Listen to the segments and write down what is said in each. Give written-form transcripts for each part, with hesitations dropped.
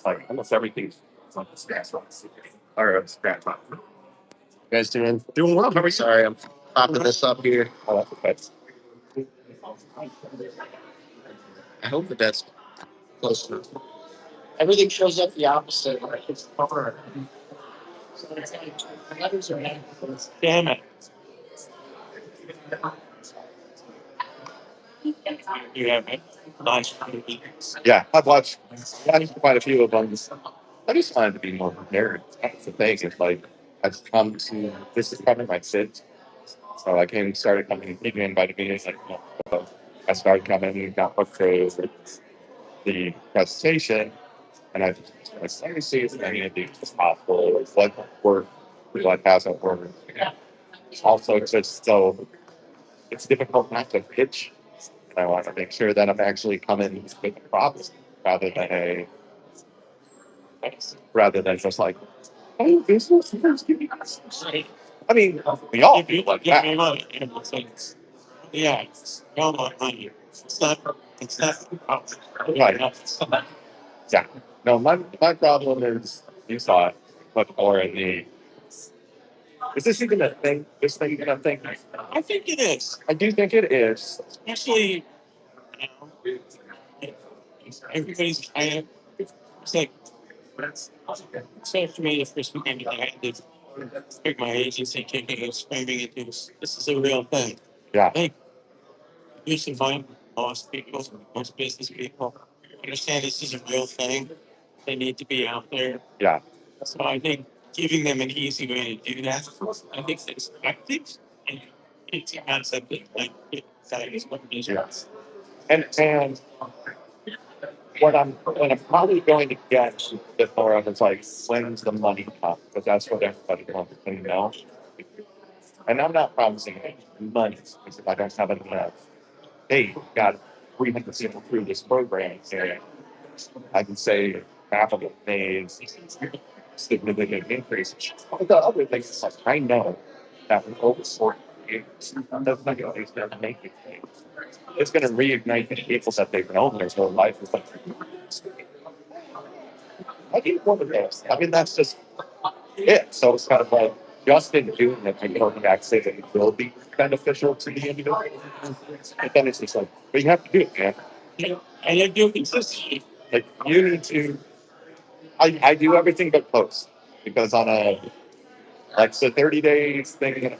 Like almost everything's on the scratch box. Or scratch box. You guys doing well? How are you? Sorry, I'm popping this up here. Oh, that's okay. I hope that's close enough. Everything shows up the opposite. Right? It's over. So it's like letters are angles. Damn it. You have it. Nice. Yeah, I've watched quite a few of them. I just wanted to be more prepared. That's the thing. It's like I've come to this is probably my fifth. So I started coming. People invited me. It's like I started coming, got booked for the presentation, and I started to see as many of these as possible. What worked, what hasn't worked. Also, it's just so it's difficult not to pitch. And I want to make sure that I'm actually coming with a problem rather than a rather than just like, oh, business first, give me this. I mean, we all do like that. Money, yeah, it's no more money. It's not right. Yeah. No, my problem is you saw it much more in the. Is this even a thing? This thing even a thing? I think it is. I do think it is. Especially, you know, everybody's kind of. It's like, so for me, the first weekend I had to pick my agency kicking and screaming at this. This is a real thing. Yeah. Hey, you should find most people, most business people understand this is a real thing. They need to be out there. Yeah. So I think giving them an easy way to do that, I think that's effective. And it's a concept that that is what it is. Yes. And what I'm probably going to get a bit more of is like when's the money come? Because that's what everybody wants to know. And I'm not promising any money because if I don't have enough, hey, got 300 people through this program, and I can say half of it pays significant increase. But the other thing is like I know that with over 40 years, that's not going to make anything. It's going to reignite the people that they've known their whole life. It's like, I need one of those. I mean, that's just it. So it's kind of like just in doing it, I don't actually say that it will be beneficial to the individual. But then it's just like, but you have to do it, man. And you do consistently. Like you need to. I do everything but post because on a like the 30 days thing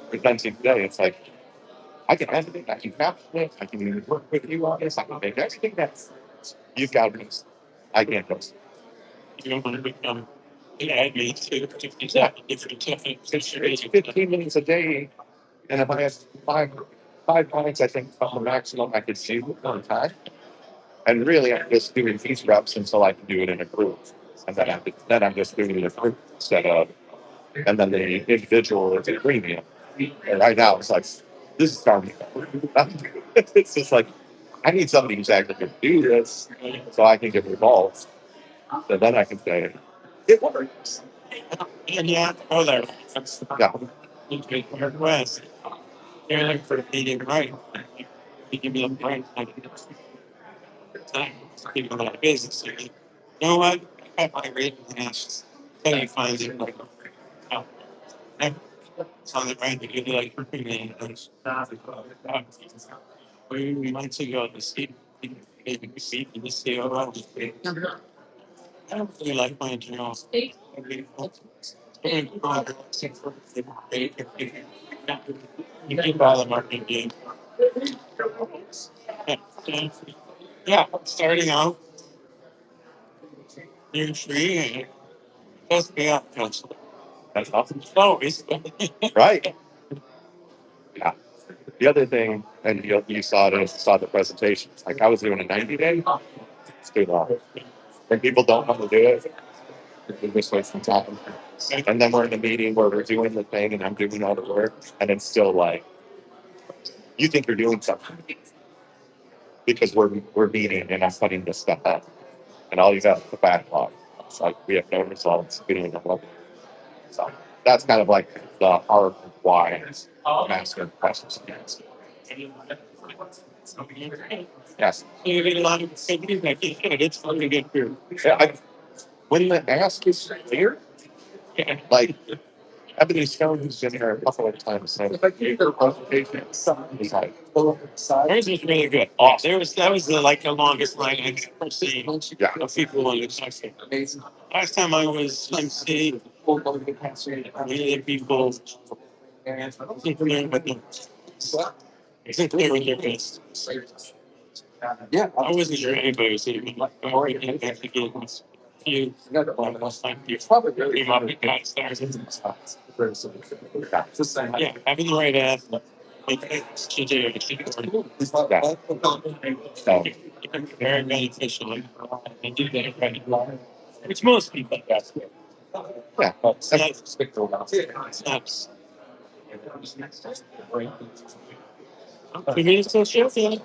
presenting today, it's like I can edit it, I can caption it, I can work with you on this, I can make everything that's you've got to post. I can't post. You don't want to become an admin to it's 15 minutes a day, and if I have five points, I think the maximum I could do at one time. And really, I'm just doing these reps until I can do it in a group, and then I'm just doing it in a group instead of, and then the individual is a premium. And right now, it's like this is starting. It's just like I need somebody who's actually going to do this, so I can get involved. So then I can say it works. And you have to go there. Yeah. You take your request. You're looking for the meeting, right? You give me a break. Time. People out of business. So you know what? I have my rate and ashes. Then you find it like, oh, it's on the brand you do like recruiting and we months ago the seat maybe seat in the COO. I don't really like my internal state. You keep all the marketing game. Yeah, starting out, you're free and it does pay off. That's awesome. Always. Right. Yeah. The other thing, and you saw the presentation. Like I was doing a 90-day. It's too long. When people don't want to do it, we're just wasting time. And then we're in a meeting where we're doing the thing, and I'm doing all the work, and it's still like you think you're doing something because we're meeting, and I'm putting this stuff up, and all you got is the backlog. It's like we have no results. We don't know what. So that's kind of like the hard why I'm asking questions. Yes. It's really good food. Yeah, when the ask is clear, like Ebony Stone who's been here a couple of times said, their presentation is like, hers was really good. Oh, that was like the longest line I've ever seen of people on the section. Last time I was MC, many people isn't clear with them. Isn't clear with their best. Yeah, I wasn't sure anybody was even like we can investigate this. You probably came up with that stars. Yeah, having the right ass. Very beneficial. And do that right. Which most people that's good. Yeah, but snaps. 2 minutes till show. Yeah.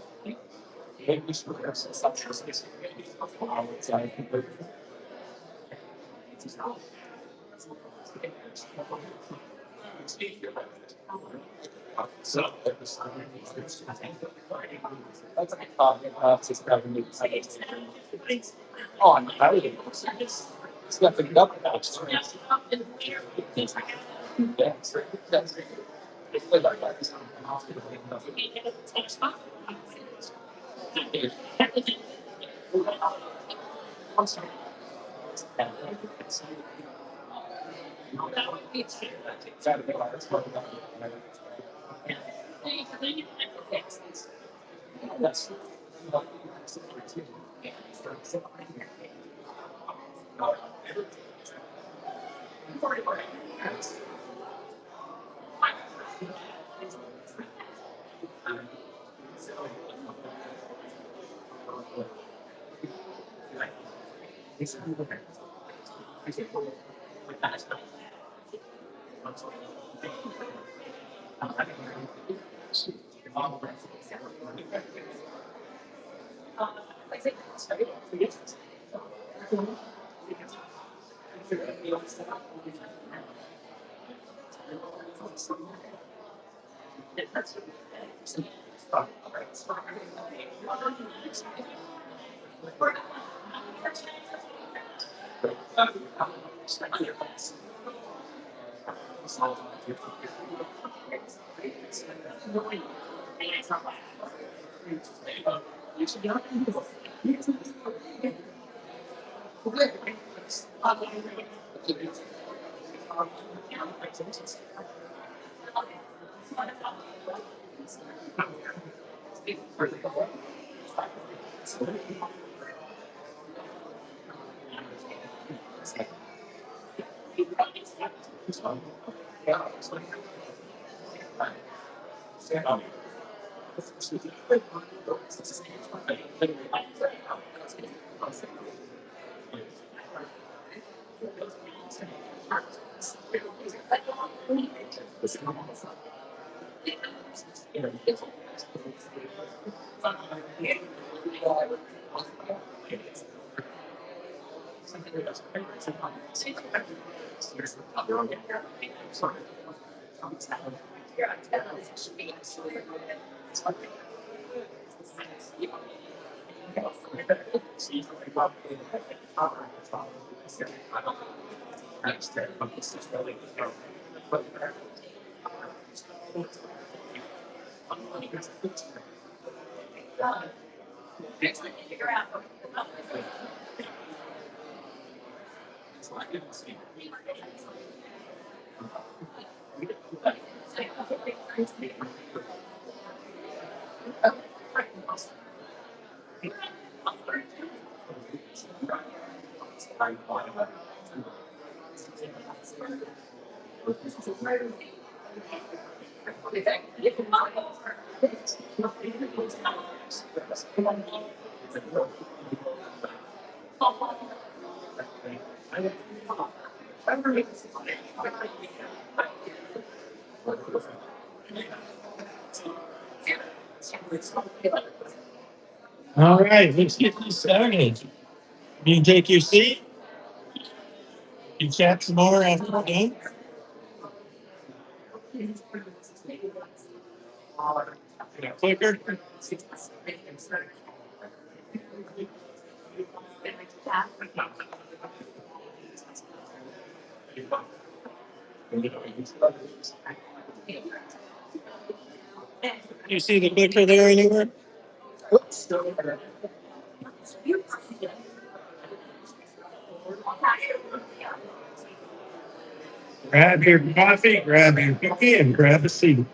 All right, let's get this started. You can take your seat. You can chat some more after we're done. Got a clicker. You see the clicker there anywhere? Grab your coffee, grab your cookie, and grab a seat.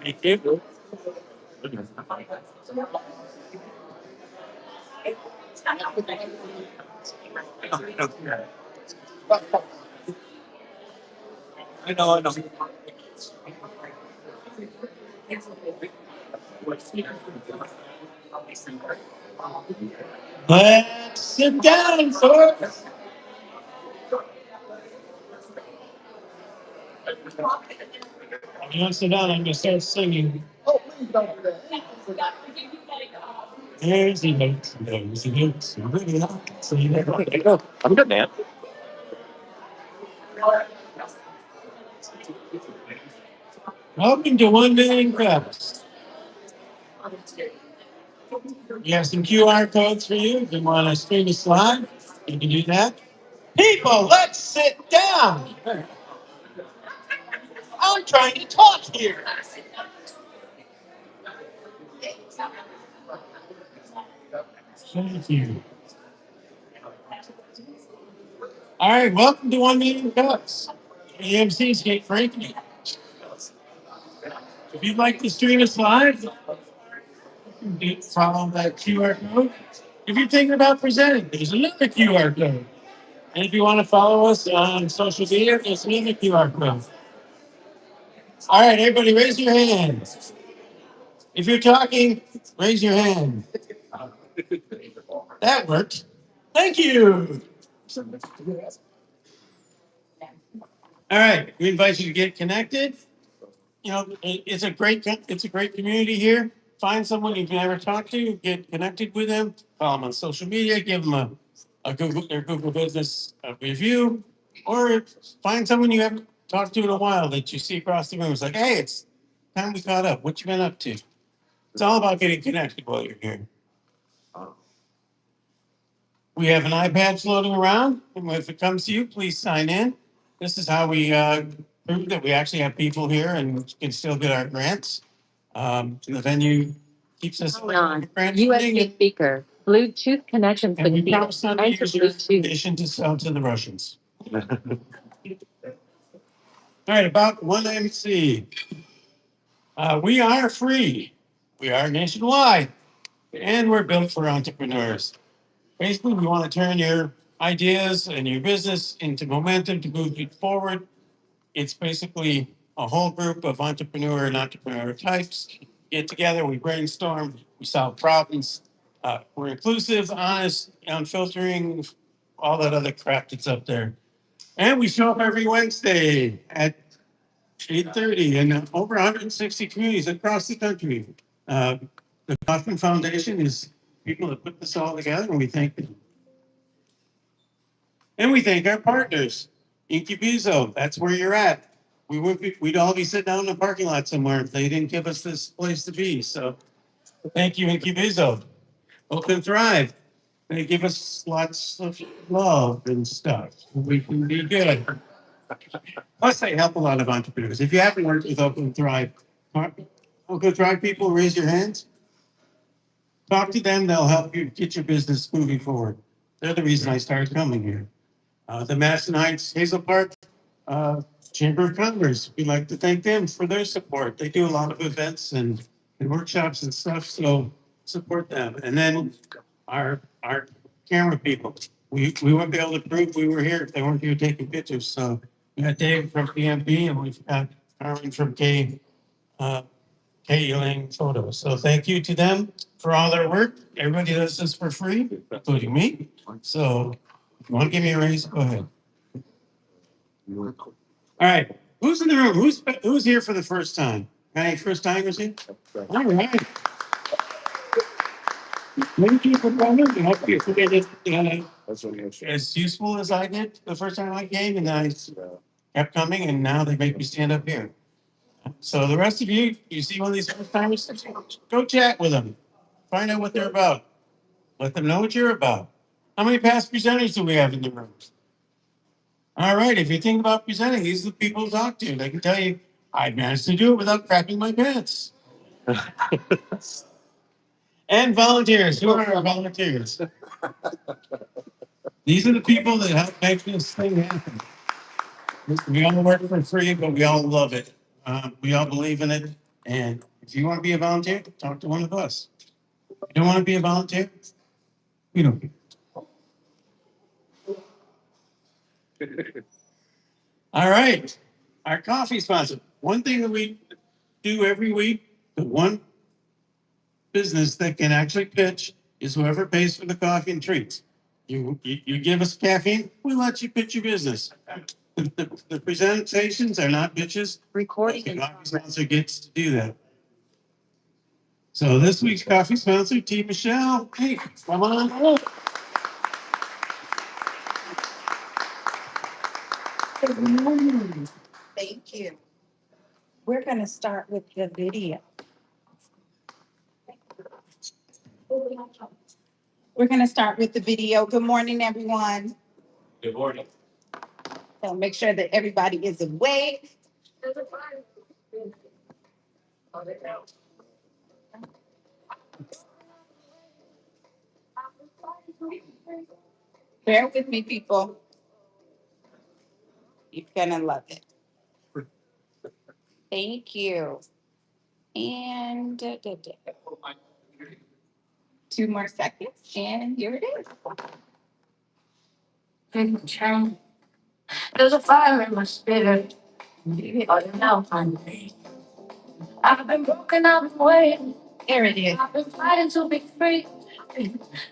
Thank you. I know, I know. Let's sit down, folks. If you want to sit down, I'm going to start singing. There's the notes, there's the notes. I'm good, man. Welcome to 1 Million Cups. We have some QR codes for you. If you want to stream a slide, you can do that. People, let's sit down. I'm trying to talk here. Thank you. All right, welcome to 1 Million Cups. AMC's Kate Frankie. If you'd like to stream us live, follow that QR code. If you're thinking about presenting, there's another QR code. And if you want to follow us on social media, there's another QR code. All right, everybody, raise your hand. If you're talking, raise your hand. That worked. Thank you. All right, we invite you to get connected. You know, it's a great community here. Find someone you've never talked to, get connected with them, follow them on social media, give them their Google business review, or find someone you haven't talked to in a while that you see across the room. It's like, hey, it's time we caught up. What you been up to? It's all about getting connected while you're here. We have an iPad floating around, and if it comes to you, please sign in. This is how we prove that we actually have people here and can still get our grants. The venue keeps us On grant USB funding, speaker, Bluetooth connection and we succeeded. promise not to Enter use your Bluetooth. information to sell to the Russians. All right, about 1MC. We are free. We are nationwide, and we're built for entrepreneurs. Basically, we want to turn your ideas and your business into momentum to move you forward. It's basically a whole group of entrepreneur and entrepreneur types get together, we brainstorm, we solve problems. We're inclusive, honest, unfiltering, all that other crap that's up there. And we show up every Wednesday at 8:30 in over 160 communities across the country. Uh, the Kaufman Foundation is people that put this all together, and we thank them. And we thank our partners. Incubizo, that's where you're at. We'd all be sitting out in the parking lot somewhere if they didn't give us this place to be. So thank you, Incubizo. Open Thrive. They give us lots of love and stuff. We can be good. Plus, they help a lot of entrepreneurs. If you haven't worked with Open Thrive people, raise your hands. Talk to them. They'll help you get your business moving forward. They're the reason I started coming here. The Madison Heights Hazel Park Chamber of Commerce, we'd like to thank them for their support. They do a lot of events and workshops and stuff, so support them. And then our camera people, we wouldn't be able to prove we were here if they weren't here taking pictures. So we got Dave from PMP and we've got Carmen from K Lang Photos. So thank you to them for all their work. Everybody does this for free, including me. So if you want to give me a raise, go ahead. All right. Who's in the room? Who's here for the first time? Any first timers here? All right. Thank you for coming. I hope you forget it. As useful as I did the first time I came, and I kept coming, and now they make me stand up here. So the rest of you, you see one of these first timers, go chat with them. Find out what they're about. Let them know what you're about. How many past presenters do we have in the room? All right, if you think about presenting, these are the people to talk to. They can tell you, I managed to do it without crapping my pants. And volunteers. Who are our volunteers? These are the people that help make this thing happen. We all work for free, but we all love it. We all believe in it. And if you want to be a volunteer, talk to one of us. If you don't want to be a volunteer, we don't. All right. Our coffee sponsor. One thing that we do every week, the one business that can actually pitch is whoever pays for the coffee and treats. You give us caffeine, we let you pitch your business. The presentations are not pitches. Recording. The coffee sponsor gets to do that. So this week's coffee sponsor, T. Michelle. Hey, come on up. Good morning. Thank you. We're going to start with the video. We're going to start with the video. Good morning, everyone. Good morning. So make sure that everybody is awake. Bear with me, people. You're going to love it. Thank you. And 2 more seconds, and here it is. Big change. There's a fire in my spirit. Oh, you know, honey. I've been broken, I've been waiting. There it is. I've been fighting to be free.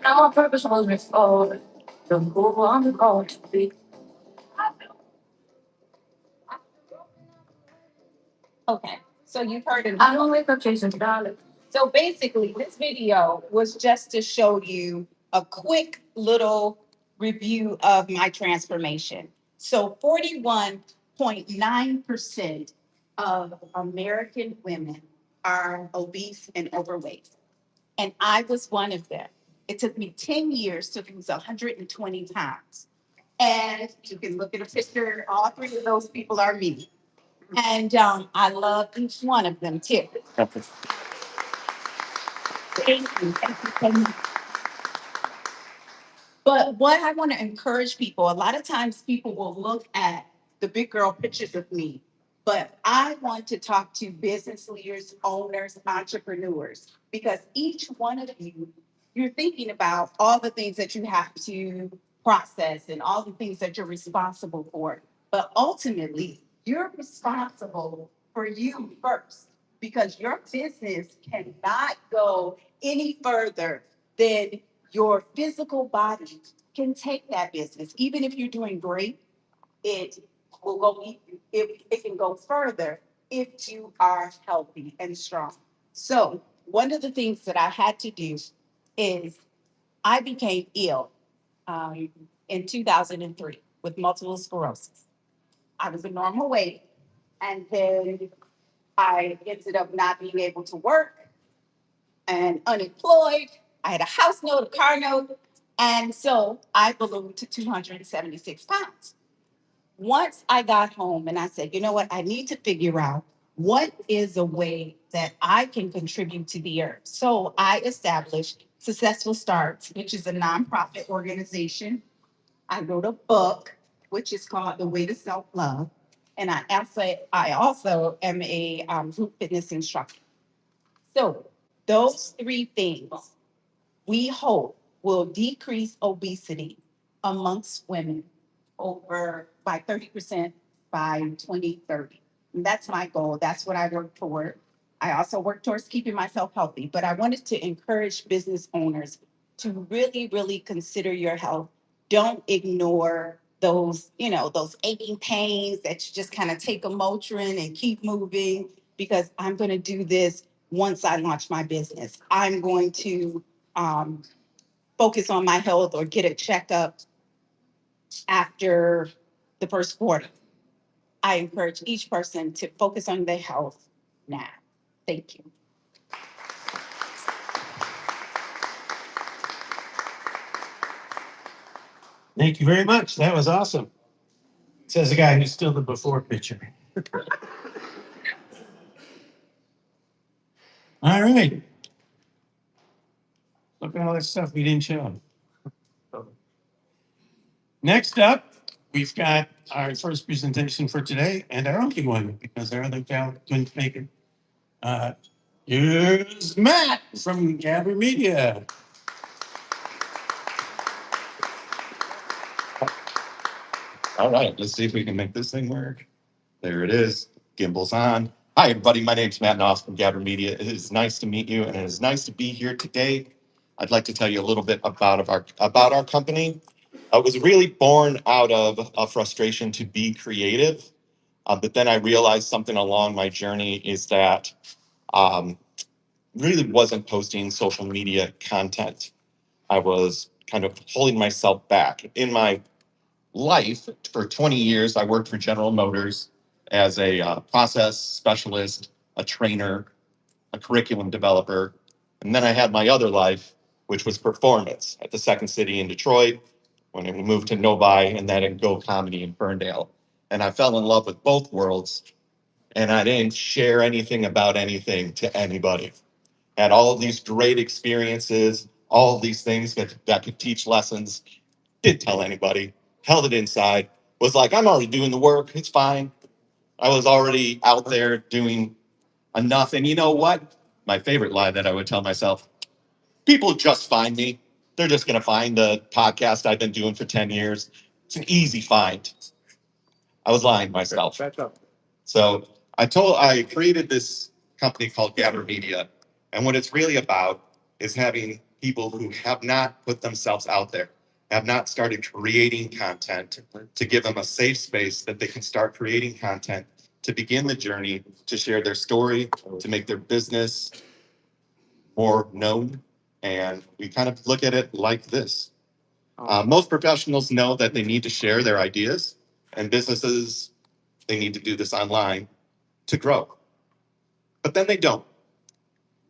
Now my purpose was restored. The who I'm going to be. Okay, so you've heard it. I don't wake up chasing dollars. So basically, this video was just to show you a quick little review of my transformation. So 41.9% of American women are obese and overweight. And I was one of them. It took me 10 years to lose 120 pounds. And you can look at a picture, all 3 of those people are me. And I love each one of them too. Thank you. Thank you so much. But what I want to encourage people, a lot of times people will look at the big girl pictures of me, but I want to talk to business leaders, owners, entrepreneurs, because each one of you, you're thinking about all the things that you have to process and all the things that you're responsible for. But ultimately, you're responsible for you first, because your business cannot go any further than your physical body can take that business. Even if you're doing great, it will go, it can go further if you are healthy and strong. So one of the things that I had to do is I became ill in 2003 with multiple sclerosis. I was a normal weight, and then I ended up not being able to work and unemployed. I had a house note, a car note, and so I ballooned to 276 pounds. Once I got home and I said, you know what, I need to figure out what is a way that I can contribute to the earth. So I established Successful Starts, which is a nonprofit organization. I wrote a book, which is called The Way to Self-Love. And I also am a group fitness instructor. So those 3 things we hope will decrease obesity amongst women over by 30% by 2030. And that's my goal. That's what I work toward. I also work towards keeping myself healthy, but I wanted to encourage business owners to really, really consider your health. Don't ignore those, those aching pains that you just kind of take a Motrin and keep moving because I'm going to do this once I launch my business. I'm going to focus on my health or get a checkup after the first quarter. I encourage each person to focus on their health now. Thank you. Thank you very much. That was awesome. Says the guy who's still the before picture. All right. Look at all that stuff we didn't show. Next up, we've got our first presentation for today and our only one because our other gal couldn't make it. Here's Matt from Gabber Media. All right, let's see if we can make this thing work. There it is. Gimbal's on. Hi, everybody. My name's Matt Noss from Gabber Media. It is nice to meet you, and it is nice to be here today. I'd like to tell you a little bit about our company. It was really born out of a frustration to be creative, but then I realized something along my journey is that really wasn't posting social media content. I was kind of holding myself back. In my life, for 20 years, I worked for General Motors as a process specialist, a trainer, a curriculum developer. And then I had my other life, which was performance at the Second City in Detroit, when I moved to Novi, and then at Go Comedy in Ferndale. And I fell in love with both worlds, and I didn't share anything about anything to anybody. Had all of these great experiences, all of these things that could teach lessons, didn't tell anybody, held it inside, was like, I'm already doing the work. It's fine. I was already out there doing enough. And you know what? My favorite lie that I would tell myself, people just find me. They're just going to find the podcast I've been doing for 10 years. It's an easy find. I was lying to myself. So I created this company called Gabber Media. And what it's really about is having people who have not put themselves out there, have not started creating content, to give them a safe space that they can start creating content, to begin the journey, to share their story, to make their business more known. And we kind of look at it like this. Most professionals know that they need to share their ideas, and businesses, they need to do this online to grow. But then they don't.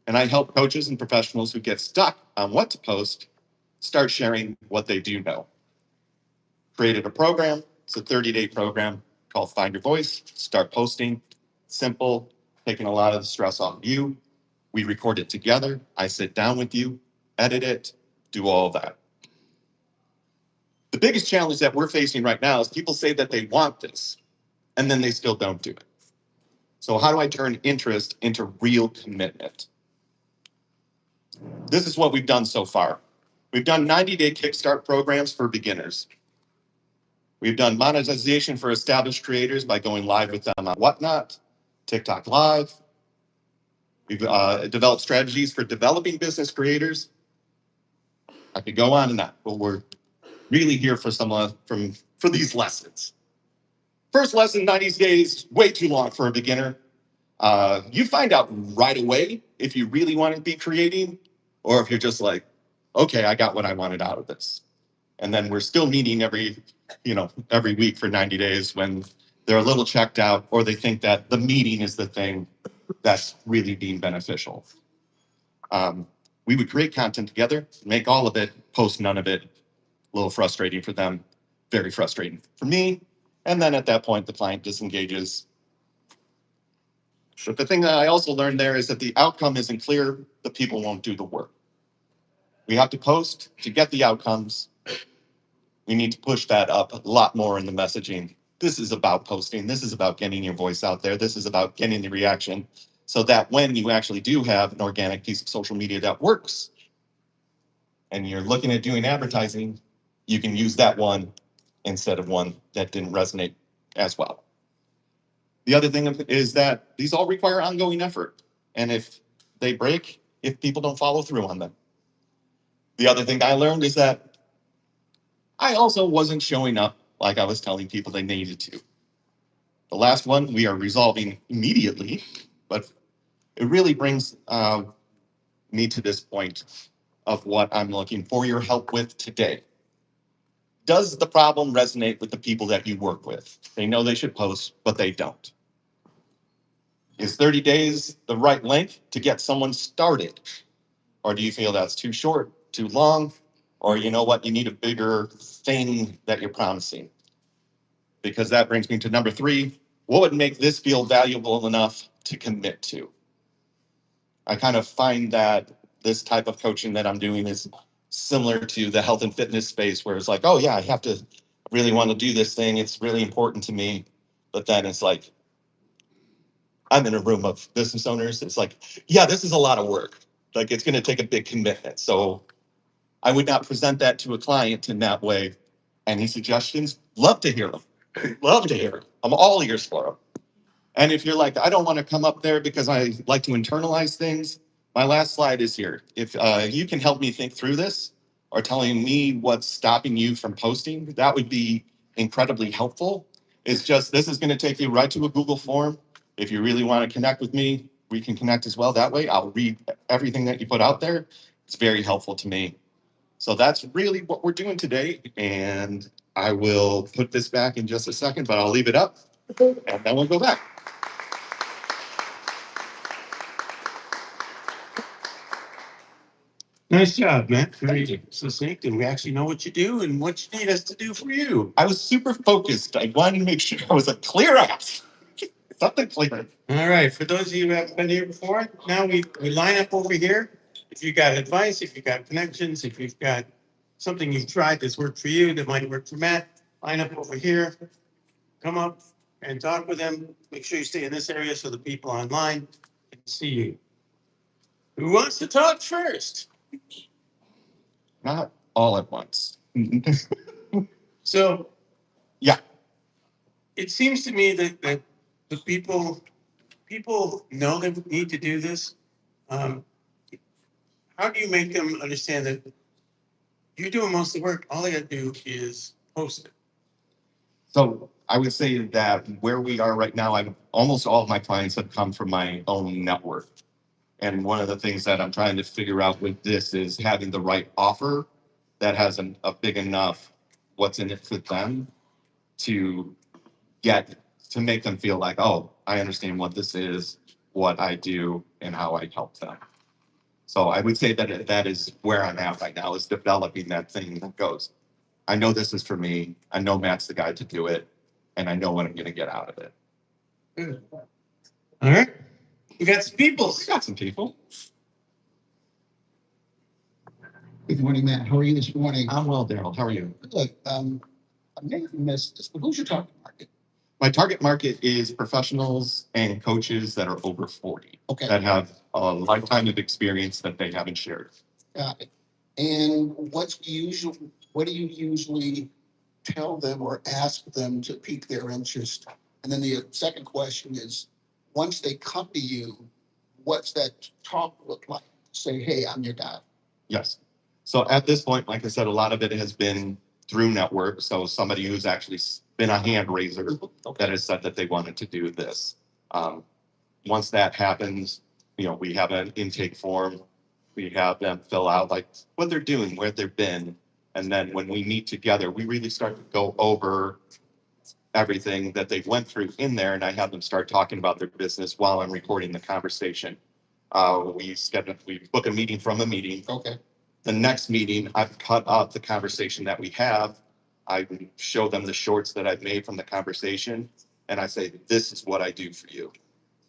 And I help coaches and professionals who get stuck on what to post start sharing what they do know. Created a program. It's a 30-day program called Find Your Voice. Start posting. Simple, taking a lot of the stress off you. We record it together. I sit down with you, edit it, do all of that. The biggest challenge that we're facing right now is people say that they want this, and then they still don't do it. So how do I turn interest into real commitment? This is what we've done so far. We've done 90-day kickstart programs for beginners. We've done monetization for established creators by going live with them on Whatnot, TikTok Live. We've developed strategies for developing business creators. I could go on and on, but we're really here for for these lessons. First lesson, 90 days, way too long for a beginner. You find out right away if you really want to be creating, or if you're just like, okay, I got what I wanted out of this. And then we're still meeting every week for 90 days when they're a little checked out, or they think that the meeting is the thing that's really being beneficial. We would create content together, make all of it, post none of it. A little frustrating for them, very frustrating for me. And then at that point, the client disengages. But the thing that I also learned there is that the outcome isn't clear, the people won't do the work. We have to post to get the outcomes. We need to push that up a lot more in the messaging. This is about posting. This is about getting your voice out there. This is about getting the reaction, so that when you actually do have an organic piece of social media that works and you're looking at doing advertising, you can use that one instead of one that didn't resonate as well. The other thing is that these all require ongoing effort. And if they break, if people don't follow through on them. The other thing I learned is that I also wasn't showing up like I was telling people they needed to. The last one we are resolving immediately, but it really brings me to this point of what I'm looking for your help with today. Does the problem resonate with the people that you work with? They know they should post, but they don't. Is 30 days the right length to get someone started? Or do you feel that's too short, too long? Or you know what, you need a bigger thing that you're promising? Because that brings me to number 3. What would make this feel valuable enough to commit to? I kind of find that this type of coaching that I'm doing is similar to the health and fitness space, where it's like, oh yeah, I have to really want to do this thing. It's really important to me. But then it's like, I'm in a room of business owners. It's like, yeah, this is a lot of work. Like, it's going to take a big commitment. So I would not present that to a client in that way. Any suggestions? Love to hear them. Love to hear them. I'm all ears for them. And if you're like, I don't want to come up there because I like to internalize things, my last slide is here. If you can help me think through this or telling me what's stopping you from posting, that would be incredibly helpful. It's just, this is going to take you right to a Google form. If you really want to connect with me, we can connect as well. That way, I'll read everything that you put out there. It's very helpful to me. So that's really what we're doing today. And I will put this back in just a second, but I'll leave it up and then we'll go back. Nice job, man. Very succinct, and we actually know what you do and what you need us to do for you. I was super focused. I wanted to make sure I was a clear ass. Something clear. All right. For those of you who haven't been here before, now we line up over here. If you got advice, if you got connections, if you've got something you've tried that's worked for you that might work for Matt, line up over here. Come up and talk with them. Make sure you stay in this area so the people online can see you. Who wants to talk first? Not all at once. So Yeah. it seems to me that the people know they need to do this. Um, how do you make them understand that you're doing most of the work? All they got to do is post it. So I would say that where we are right now, almost all of my clients have come from my own network. And one of the things that I'm trying to figure out with this is having the right offer that has a big enough what's in it for them to to make them feel like, oh, I understand what this is, what I do, and how I help them. So I would say that that is where I'm at right now, is developing that thing that goes, I know this is for me. I know Matt's the guy to do it, and I know what I'm going to get out of it. Good. All right. We got some people. We got some people. Good morning, Matt. How are you this morning? I'm well, Daryl. How are you? Look, I may have missed this, but who's your target market? My target market is professionals and coaches that are over 40, Okay, that have a lifetime of experience that they haven't shared. got it. And what do you usually tell them or ask them to pique their interest? And then the second question is, once they come to you, what's that talk look like? Say, hey, I'm your guy. Yes. So at this point, like I said, a lot of it has been through network. So somebody who's actually been a hand raiser that has said that they wanted to do this. Once that happens, we have an intake form. We have them fill out like what they're doing, where they've been. And then when we meet together, we really start to go over everything that they've went through in there. And I have them start talking about their business while I'm recording the conversation. We book a meeting from a meeting. Okay. The next meeting, I've cut up the conversation that we have. I show them the shorts that I've made from the conversation. And I say, this is what I do for you.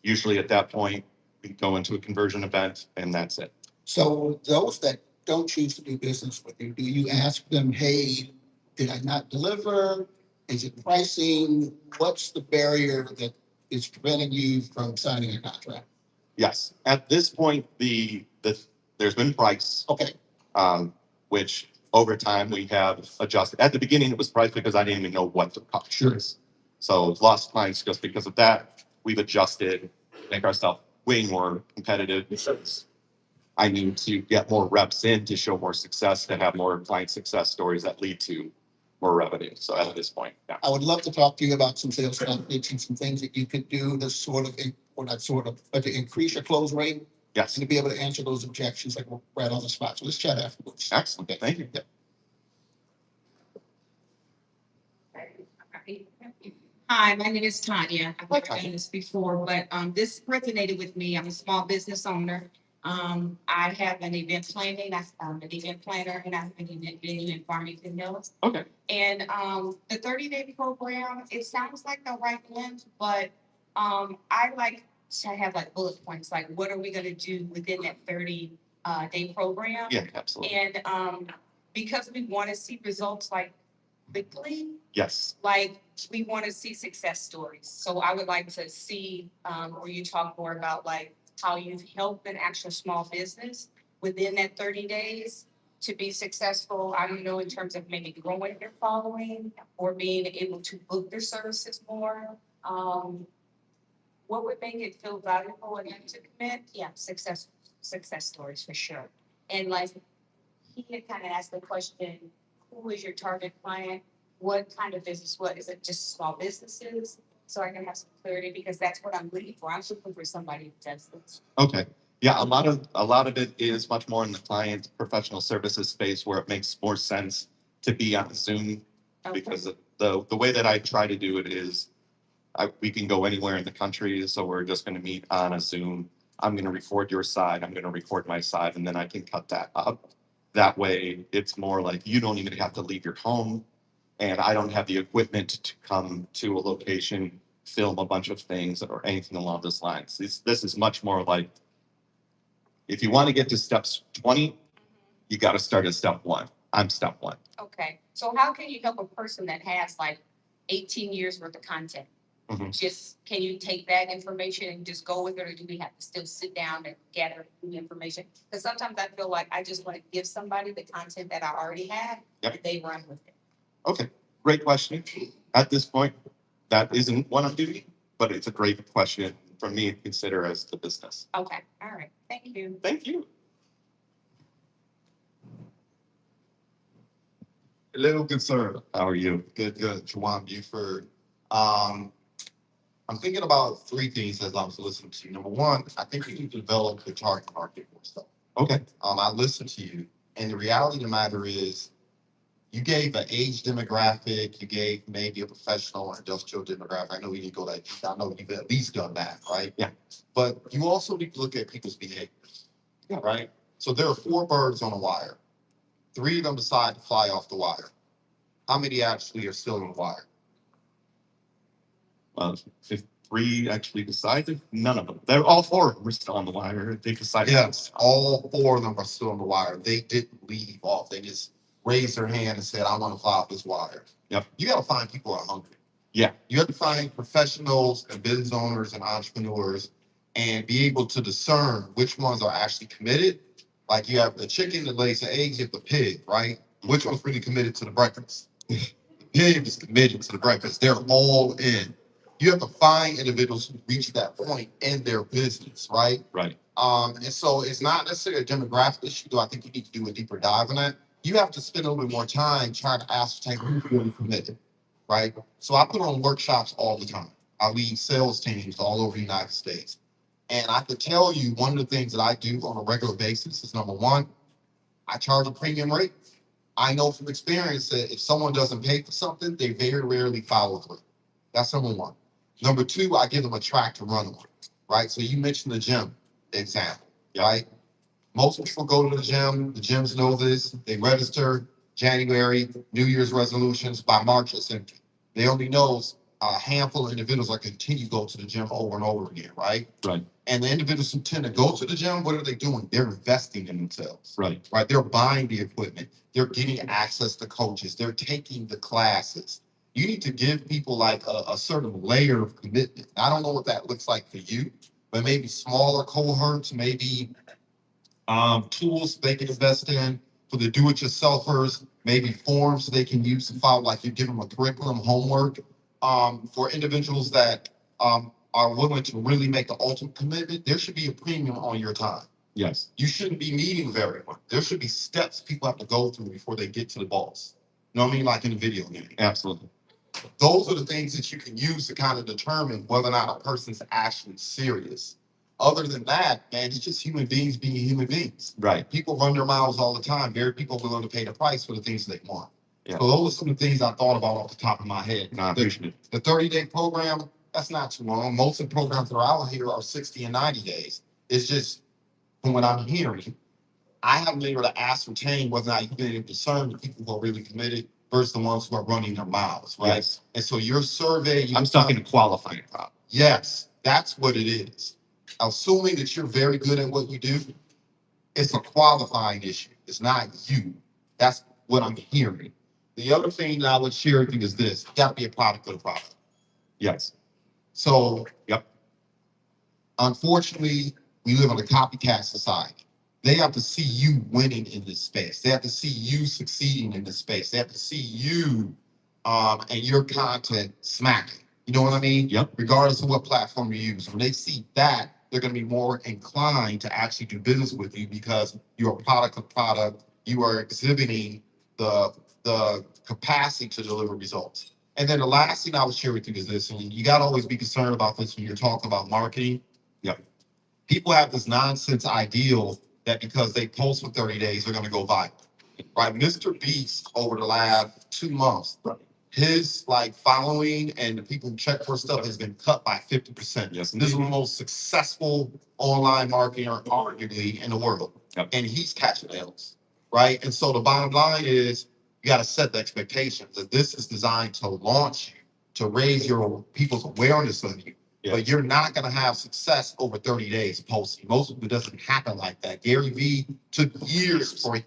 Usually at that point, we go into a conversion event and that's it. So those that don't choose to do business with you, do you ask them, hey, did I not deliver? Is it pricing? What's the barrier that is preventing you from signing a contract? Yes. At this point, there's been price, Okay. which over time, we have adjusted. At the beginning, it was priced because I didn't even know what the cost is. So lost clients just because of that. We've adjusted, make ourselves way more competitive because I need to get more reps in to show more success, to have more client success stories that lead to more revenue. So at this point, yeah. I would love to talk to you about some sales tactics and some things that you could do to sort of, or not sort of, but to increase your close rate Yes. and to be able to answer those objections like right on the spot. So let's chat afterwards. Excellent. Thank you. Yeah. Hi, my name is Tanya. I've Hi, never Tanya. done this before, but this resonated with me. I'm a small business owner. I have an event planning. I'm an event planner, and I have an event venue in Farmington Hills. Okay. And the 30-day program, it sounds like the right blend, but I like to have like bullet points, like what are we going to do within that 30-day program? Yeah, absolutely. And because we want to see results like quickly, Yes. like we want to see success stories. So I would like to see where you talk more about like how you've helped an actual small business within that 30 days to be successful. I don't know, in terms of maybe growing their following or being able to book their services more. What would make it feel valuable and then to commit? Yeah, success stories for sure. And like he had kind of asked the question, who is your target client? What kind of business? What is it? Just small businesses? So I can have some clarity because that's what I'm looking for. I'm looking for somebody who does this. Okay. Yeah, a lot of it is much more in the client professional services space where it makes more sense to be on Zoom because of the way that I try to do it is we can go anywhere in the country, so we're just going to meet on a Zoom. I'm going to record your side, I'm going to record my side, and then I can cut that up. That way, it's more like you don't even have to leave your home, and I don't have the equipment to come to a location, film a bunch of things or anything along those lines. This is much more like if you want to get to steps 20, you got to start at step 1. I'm step 1. Okay. So how can you help a person that has like 18 years worth of content? Mhm. Just, can you take that information and just go with it, or do we have to still sit down and gather the information? Because sometimes I feel like I just want to give somebody the content that I already have, Yep. and they run with it. Okay, great question. At this point, that isn't one I'm doing, but it's a great question for me to consider as the business. Okay, all right, thank you. Thank you. Hello, good sir. How are you? Good. Juwan Buford. I'm thinking about 3 things as I was listening to you. Number 1, I think you need to develop the target market for stuff. Okay. I listened to you, and the reality of the matter is, you gave an age demographic, you gave maybe a professional or industrial demographic. I know you didn't go that deep. I know you've at least done that, right? Yeah. But you also need to look at people's behaviors, Yeah. right? So there are 4 birds on a wire. 3 of them decide to fly off the wire. How many actually are still on the wire? If 3 actually decided, none of them. They're all 4 were still on the wire. They decided. Yes, all 4 of them are still on the wire. They didn't leave off. They just raised their hand and said, I want to fly off this wire. Yep. You got to find people who are hungry. Yeah. You have to find professionals and business owners and entrepreneurs and be able to discern which ones are actually committed. Like you have the chicken that lays the eggs, you have the pig, right? Which one's really committed to the breakfast? The pig is committed to the breakfast. They're all in. You have to find individuals who reach that point in their business, right? Right. And so it's not necessarily a demographic issue, though I think you need to do a deeper dive on that. You have to spend a little bit more time trying to ascertain who's really committed, right? So I put on workshops all the time. I lead sales teams all over the United States. And I could tell you one of the things that I do on a regular basis is number 1, I charge a premium rate. I know from experience that if someone doesn't pay for something, they very rarely follow through. That's number 1. Number 2, I give them a track to run on, right? So you mentioned the gym example, right? Most people go to the gym. The gyms know this. They register January, New Year's resolutions. By March, it's empty. They only know a handful of individuals that continue to go to the gym over and over again, right? Right. And the individuals who tend to go to the gym, what are they doing? They're investing in themselves. Right. Right. They're buying the equipment. They're getting access to coaches. They're taking the classes. You need to give people like a certain layer of commitment. I don't know what that looks like for you, but maybe smaller cohorts, maybe tools they can invest in, For the do-it-yourselfers, maybe forms they can use to follow, like you give them a curriculum, homework. For individuals that are willing to really make the ultimate commitment, there should be a premium on your time. Yes. You shouldn't be meeting with everyone. There should be steps people have to go through before they get to the boss. You know what I mean? Like in a video game. Absolutely. Those are the things that you can use to kind of determine whether or not a person's actually serious. Other than that, man, it's just human beings being human beings. Right. People run their miles all the time. Very people willing to pay the price for the things they want. Yeah. So those are some of the things I thought about off the top of my head. No, I appreciate it. The 30-day program, that's not too long. Most of the programs that are out here are 60 and 90 days. It's just, from what I'm hearing, I haven't been able to ascertain whether or not you've been able to discern the people who are really committed versus the ones who are running their mouths, right? Yes. And so your survey, I'm talking to qualifying. yes, that's what it is. Assuming that you're very good at what you do, it's a qualifying issue. It's not you. That's what I'm hearing. The other thing that I would share with you is this: you got to be a product of the product. Yes. So, Yep. Unfortunately, we live in a copycat society. They have to see you winning in this space. They have to see you succeeding in this space. They have to see you and your content smacking. You know what I mean? Yep. Regardless of what platform you use. When they see that, they're going to be more inclined to actually do business with you because you're a product of product. You are exhibiting the capacity to deliver results. And then the last thing I would share with you is this, and you got to always be concerned about this when you're talking about marketing. Yep. People have this nonsense ideal that because they post for 30 days, they're going to go viral. Right? Mr. Beast, over the last 2 months, his like following and the people who check for stuff has been cut by 50%. Yes, This is the most successful online marketer arguably in the world. Yep. And he's catching L's. Right? And so the bottom line is you got to set the expectations that this is designed to launch you, to raise your people's awareness of you. Yeah. But you're not going to have success over 30 days posting. Most of it doesn't happen like that. Gary Vee took years for it.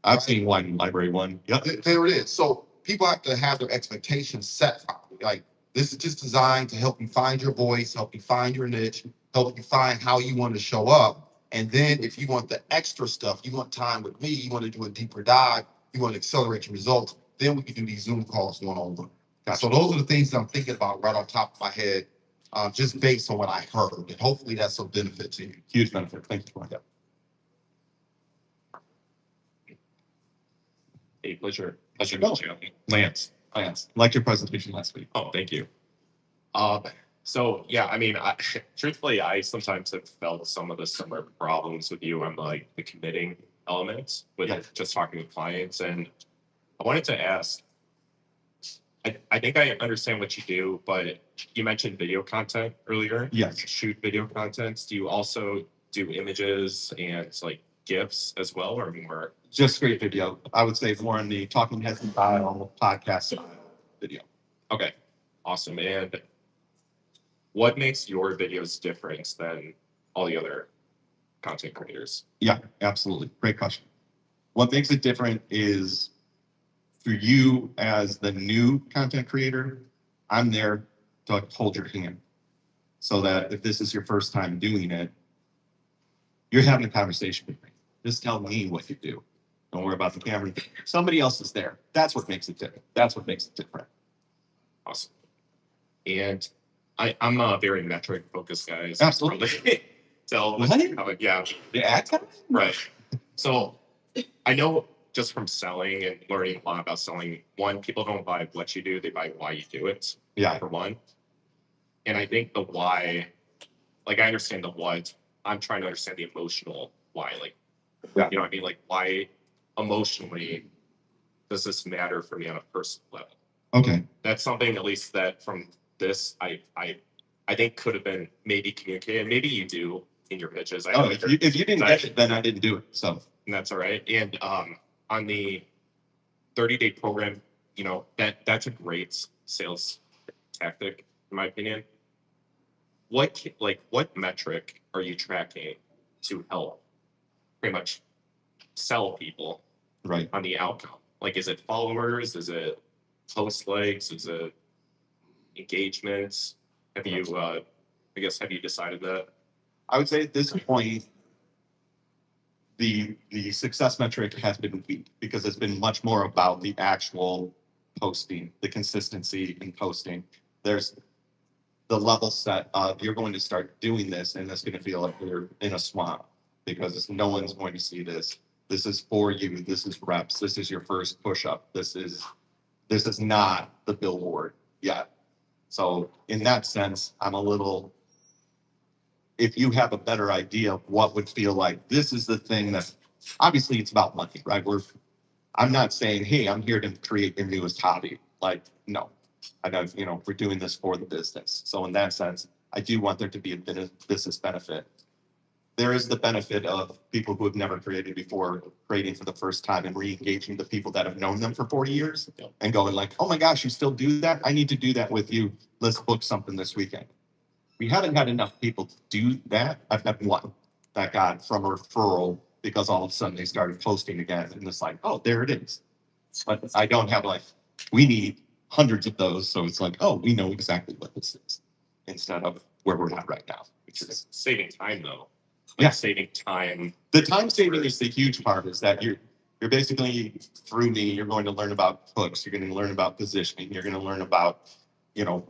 I've seen one library one. Yep. There it is. So people have to have their expectations set properly. Like, this is just designed to help you find your voice, help you find your niche, help you find how you want to show up. And then if you want the extra stuff, you want time with me, you want to do a deeper dive, you want to accelerate your results, then we can do these Zoom calls one-on-one. Gotcha. So those are the things that I'm thinking about right on top of my head, just based on what I heard. And hopefully that's a benefit to you. Huge benefit. Thank you. Yeah. A pleasure. Pleasure to meet you. Lance. Liked your presentation last week. Oh, thank you. So yeah, I mean, truthfully, I sometimes have felt some of the similar problems with you on like the committing elements with just talking with clients. And I wanted to ask, I think I understand what you do, but you mentioned video content earlier. Yes. Shoot video content. Do you also do images and like GIFs as well, or more? Just great video. I would say more in the talking head style, podcast style video. Okay, awesome. And what makes your videos different than all the other content creators? Yeah, absolutely. Great question. What makes it different is for you as the new content creator, I'm there to hold your hand so that if this is your first time doing it, you're having a conversation with me. Just tell me what you do. Don't worry about the camera. Somebody else is there. That's what makes it different. That's what makes it different. Awesome. And I'm a very metric focused guy. So absolutely. Tell yeah. The ad time? Right. So I know just from selling and learning a lot about selling, one, people don't buy what you do, they buy why you do it. Yeah. For one. And I think the why, like I understand the what, I'm trying to understand the emotional why. Like, you know what I mean? Like, why emotionally does this matter for me on a personal level? Okay. That's something, at least that from this, I think could have been maybe communicated. Maybe you do in your pitches. If you didn't get it, then I didn't do it. So and that's all right. And on the 30-day program, you know, that's a great sales tactic, in my opinion. What metric are you tracking to help pretty much sell people right on the outcome? Like, is it followers? Is it post likes? Is it engagements? Have you, have you decided that? I would say at this point, the success metric has been weak because it's been much more about the actual posting, the consistency in posting. There's the level set of you're going to start doing this and it's going to feel like you're in a swamp because no one's going to see this. This is for you. This is reps. This is your first push up. This is not the billboard yet. So in that sense, I'm a little, if you have a better idea of what would feel like, this is the thing that, obviously it's about money, right? I'm not saying, hey, I'm here to create your newest hobby. Like, no, we're doing this for the business. So in that sense, I do want there to be a bit of business benefit. There is the benefit of people who have never created before creating for the first time and re-engaging the people that have known them for 40 years and going like, oh my gosh, you still do that? I need to do that with you. Let's book something this weekend. We haven't had enough people to do that. I've had one that got from a referral because all of a sudden they started posting again and it's like, oh, there it is. But I don't have like, we need hundreds of those. So it's like, oh, we know exactly what this is instead of where we're at right now, which is Saving time though. Yeah. Saving time. The time saving is the huge part, is that you're basically, through me, you're going to learn about hooks, you're going to learn about positioning, you're going to learn about,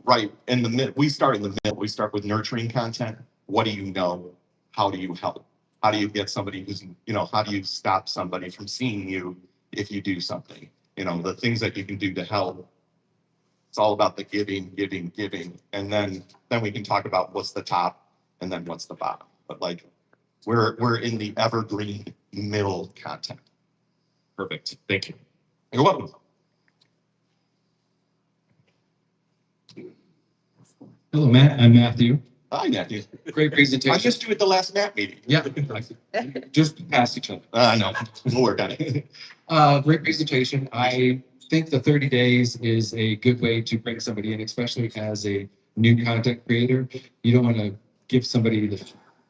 right in the mid, we start in the middle, we start with nurturing content. What do you know? How do you help? How do you get somebody who's, how do you stop somebody from seeing you if you do something? The things that you can do to help. It's all about the giving. And then we can talk about what's the top and then what's the bottom. But like, we're in the evergreen middle content. Perfect. Thank you. You're welcome. Hello, Matt. I'm Matthew. Hi, Matthew. Great presentation. I just do at the last Matt meeting. Yeah, just past each other. No, we'll work on it. Great presentation. I think the 30 days is a good way to bring somebody in, especially as a new content creator. You don't want to give somebody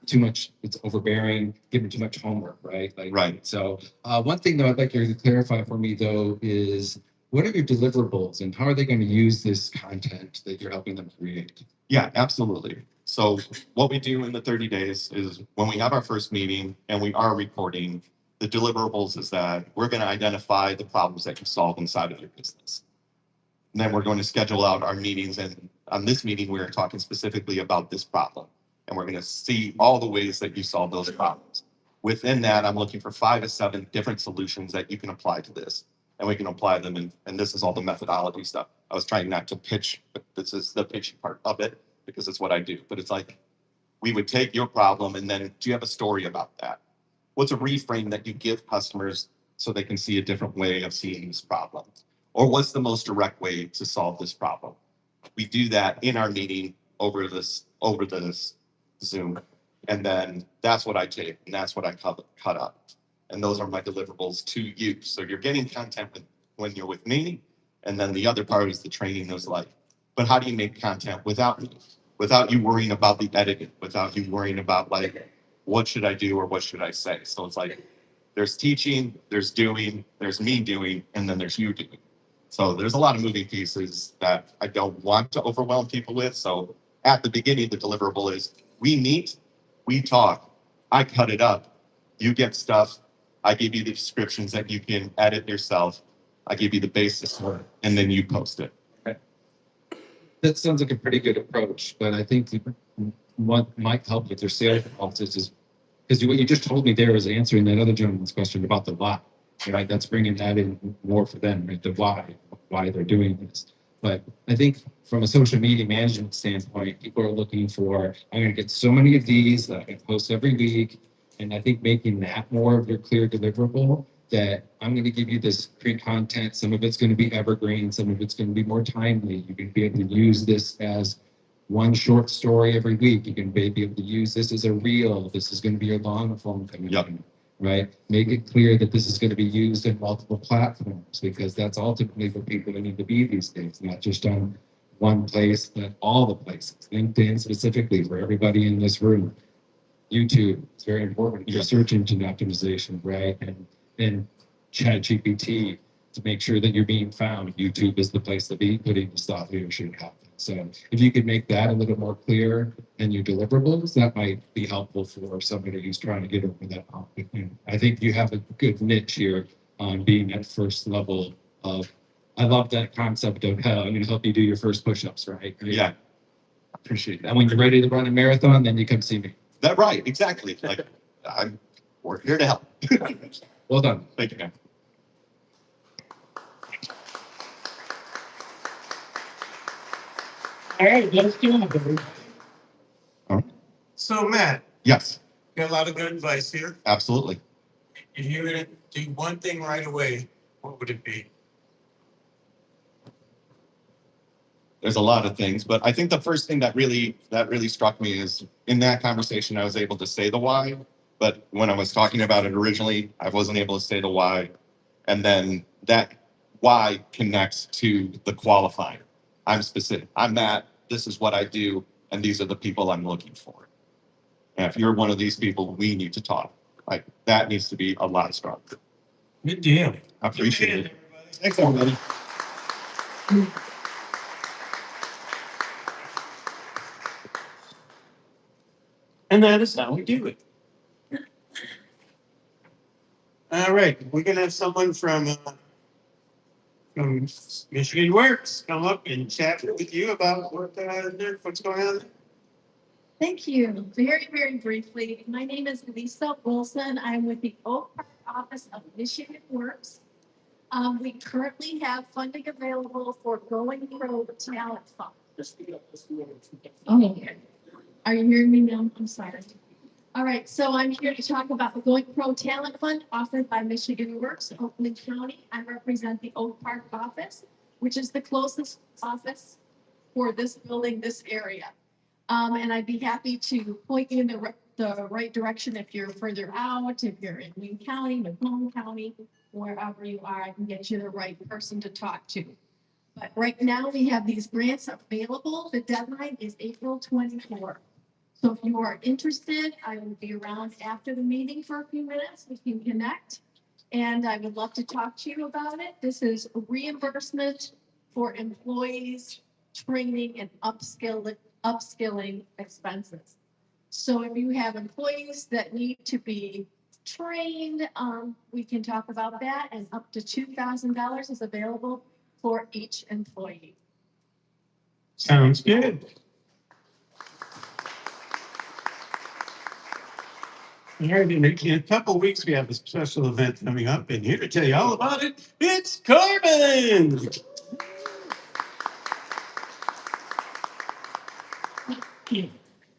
too much, it's overbearing, give them too much homework, right? Right. So one thing that I'd like you to clarify for me though is, what are your deliverables and how are they going to use this content that you're helping them create? Yeah, absolutely. So what we do in the 30 days is when we have our first meeting and we are recording, the deliverables is that we're going to identify the problems that you solve inside of your business. And then we're going to schedule out our meetings. And on this meeting, we're talking specifically about this problem. And we're going to see all the ways that you solve those problems. Within that, I'm looking for 5 to 7 different solutions that you can apply to this. And we can apply them. And this is all the methodology stuff. I was trying not to pitch, but this is the pitching part of it because it's what I do. But it's like, we would take your problem and then, do you have a story about that? What's a reframe that you give customers so they can see a different way of seeing this problem? Or what's the most direct way to solve this problem? We do that in our meeting over this Zoom. And then that's what I take and that's what I cut up. And those are my deliverables to you. So you're getting content when you're with me. And then the other part is the training is like, but how do you make content without me? Without you worrying about the editing, without you worrying about like, what should I do or what should I say? So it's like, there's teaching, there's doing, there's me doing, and then there's you doing. So there's a lot of moving pieces that I don't want to overwhelm people with. So at the beginning, the deliverable is we meet, we talk, I cut it up, you get stuff, I give you the descriptions that you can edit yourself, I give you the basis for it, and then you post it. That sounds like a pretty good approach, but I think what might help with their sales process is, because what you just told me there was answering that other gentleman's question about the why, right? That's bringing that in more for them, right? The why they're doing this. But I think from a social media management standpoint, people are looking for, I'm going to get so many of these that I can post every week. And I think making that more of your clear deliverable, that I'm going to give you this pre-content. Some of it's going to be evergreen. Some of it's going to be more timely. You can be able to use this as one short story every week. You can be able to use this as a reel. This is going to be your long form commitment, right? Make it clear that this is going to be used in multiple platforms, because that's ultimately what people need to be these days, not just on one place, but all the places. LinkedIn specifically for everybody in this room. YouTube, it's very important for search engine optimization, right? And ChatGPT to make sure that you're being found. YouTube is the place to be putting the thought leadership happens. So if you could make that a little more clear in your deliverables, that might be helpful for somebody who's trying to get over that hump. I think you have a good niche here on being at first level of. I love that concept of I'm going to help you do your first push-ups, right? Yeah, Appreciate that. And when you're ready to run a marathon, then you come see me. that right, exactly. Like we're here to help. Well done. Thank you, man. All right, let's do it, everybody. All right. So Matt, Yes, got a lot of good advice here. absolutely. If you're gonna do one thing right away, what would it be? There's a lot of things, but I think the first thing that really struck me is in that conversation I was able to say the why, but when I was talking about it originally, I wasn't able to say the why, and then that why connects to the qualifying. I'm specific. I'm Matt. This is what I do, and these are the people I'm looking for. And if you're one of these people, we need to talk. Like that needs to be a lot stronger. Good deal. I appreciate it. Everybody. Thanks, everybody. And that is how we do it. All right, we're gonna have someone from Michigan Works come up and chat with you about what's going on. Thank you. Very, very briefly, my name is Lisa Wilson. I'm with the Oak Park office of Michigan Works. We currently have funding available for Going Pro Talent Fund. Oh, are you hearing me now? I'm sorry. All right, so I'm here to talk about the Going Pro Talent Fund offered by Michigan Works, Oakland County. I represent the Oak Park office, which is the closest office for this building, this area. And I'd be happy to point you in the right direction if you're further out, if you're in Wayne County, Macomb County, wherever you are, I can get you the right person to talk to. But right now we have these grants available. The deadline is April 24th. So if you are interested, I will be around after the meeting for a few minutes. We can connect. And I would love to talk to you about it. This is reimbursement for employees, training and upskilling expenses. So if you have employees that need to be trained, we can talk about that, and up to $2,000 is available for each employee. Sounds good. All right, in a couple of weeks, we have a special event coming up, and here to tell you all about it, it's Corbin.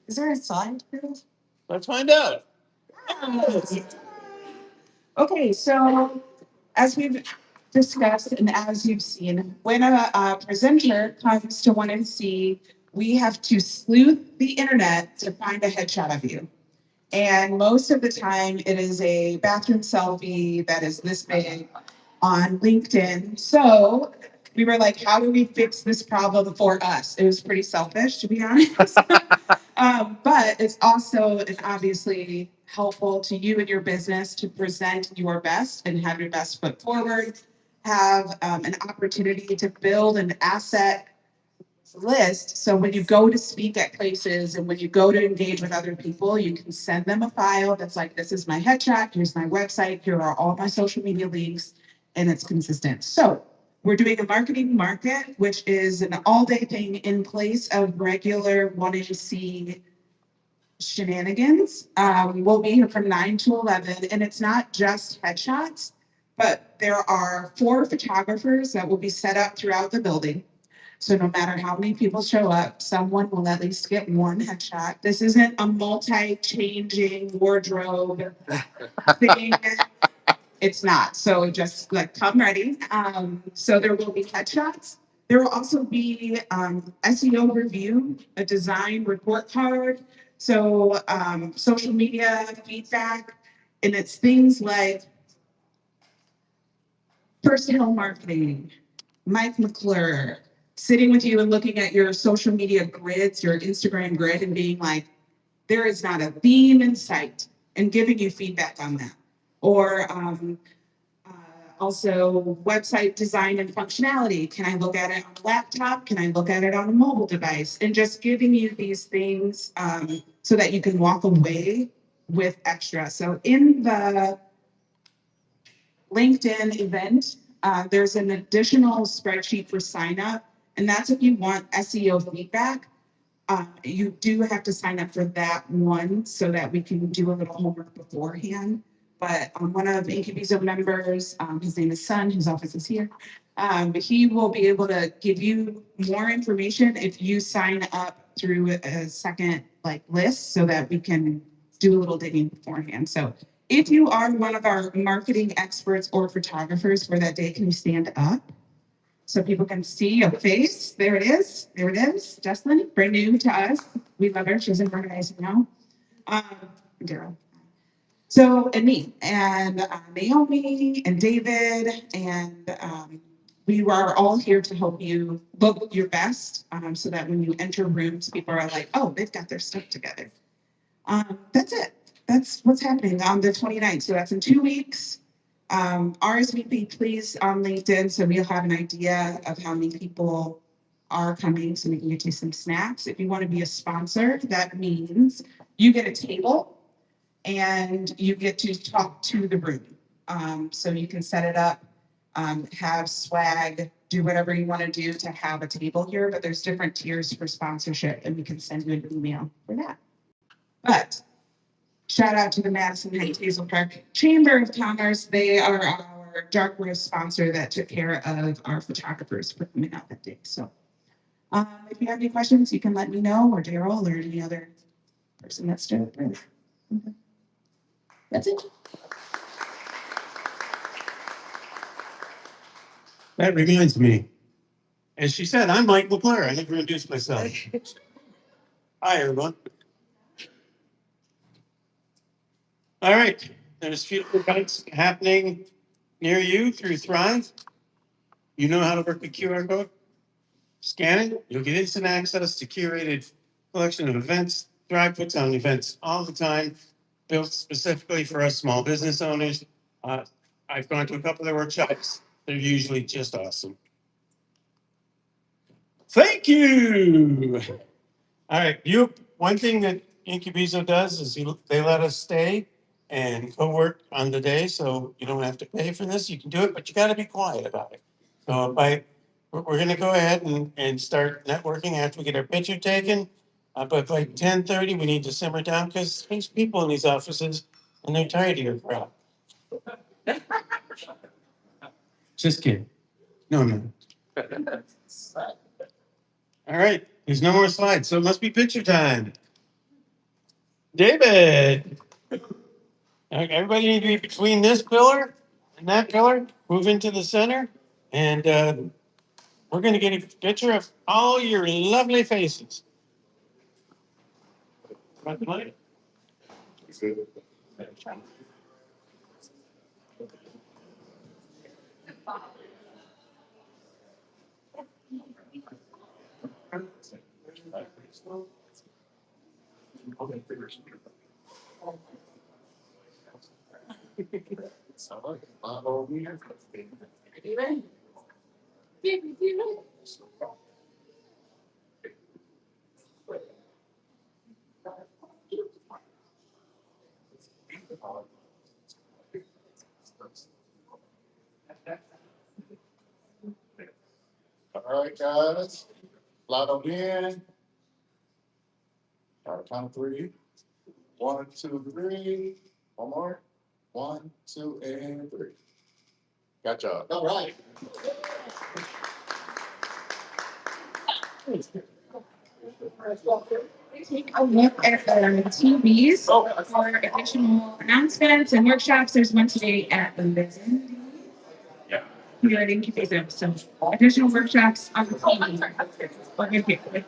Is there a slide for this? Let's find out. Okay, so as we've discussed and as you've seen, when a presenter comes to 1MC, we have to sleuth the internet to find a headshot of you. And most of the time, it is a bathroom selfie that is this big on LinkedIn. So we were like, how do we fix this problem for us? It was pretty selfish, to be honest. But it's also and obviously helpful to you and your business to present your best and have your best foot forward, have an opportunity to build an asset list. So when you go to speak at places and when you go to engage with other people, you can send them a file that's like, this is my headshot, here's my website, here are all my social media links, and it's consistent. So we're doing a marketing market, which is an all-day thing in place of regular 1MC shenanigans. We'll be here from 9 to 11, and it's not just headshots, but there are 4 photographers that will be set up throughout the building. So no matter how many people show up, someone will at least get one headshot. This isn't a multi-changing wardrobe thing. It's not. So just like come ready. So there will be headshots. There will also be SEO review, a design report card. So social media feedback, and it's things like personnel marketing, Mike McClure, sitting with you and looking at your social media grids, your Instagram grid, and being like, there is not a theme in sight, and giving you feedback on that. Or Also, website design and functionality. Can I look at it on a laptop? Can I look at it on a mobile device? And just giving you these things so that you can walk away with extra. So in the LinkedIn event, there's an additional spreadsheet for sign up, and that's if you want SEO feedback. You do have to sign up for that one so that we can do a little homework beforehand. But one of Incubizo members, his name is Sun, his office is here. He will be able to give you more information if you sign up through a second list so that we can do a little digging beforehand. So if you are one of our marketing experts or photographers for that day, can you stand up? So people can see a face. There it is. There it is. Jesslyn, brand new to us. We love her. She's in organizing now. Daryl. So, and me, and Naomi, and David, and we are all here to help you look your best so that when you enter rooms, people are like, oh, they've got their stuff together. That's it. That's what's happening on the 29th. So that's in 2 weeks. RSVP please on LinkedIn so we'll have an idea of how many people are coming so we can get you some snacks. If you want to be a sponsor, that means you get a table and you get to talk to the room. So you can set it up, have swag, do whatever you want to do to have a table here, but there's different tiers for sponsorship and we can send you an email for that. But shout out to the Madison Heights Hazel Park Chamber of Commerce. They are our dark roast sponsor that took care of our photographers for coming out that day. So if you have any questions, you can let me know, or Daryl, or any other person that's doing it. Okay. That's it. That reminds me. As she said, I'm Mike McClure. I never introduced myself. Hi, everyone. All right. There's future events happening near you through Thrive. You know how to work the QR code. Scan it. You'll get instant access to curated collection of events. Thrive puts on events all the time, built specifically for us small business owners. I've gone to a couple of their workshops. They're usually just awesome. Thank you. All right, one thing that Incubizo does is they let us stay and co-work on the day, so you don't have to pay for this. You can do it, but you got to be quiet about it. So we're going to go ahead and start networking after we get our picture taken. But by 10:30, we need to simmer down because there's people in these offices and they're tired of your crap. Just kidding. No. All right, there's no more slides, so it must be picture time. David. Okay, everybody need to be between this pillar and that pillar. Move into the center, and we're going to get a picture of all your lovely faces. About the light? All right, guys. Light on in. All right, count of 3. 1, 2, 3. One more. 1, 2, and 3. Gotcha. All right. Take a look at the TVs for additional announcements and workshops. There's one today at the Linden. Here at Incubizo. So additional workshops on the TV. We're good here.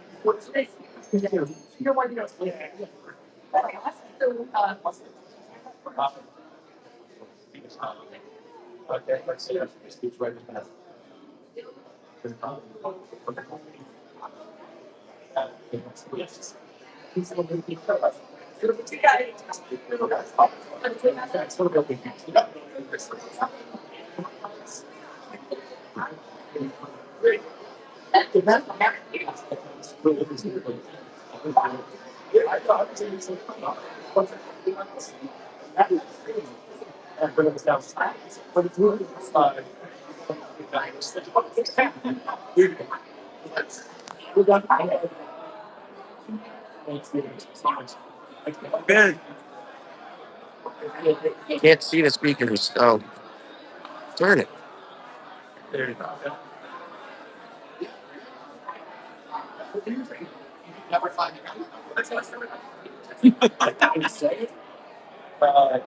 Good. Can't see the speakers. Oh, turn it. There you go.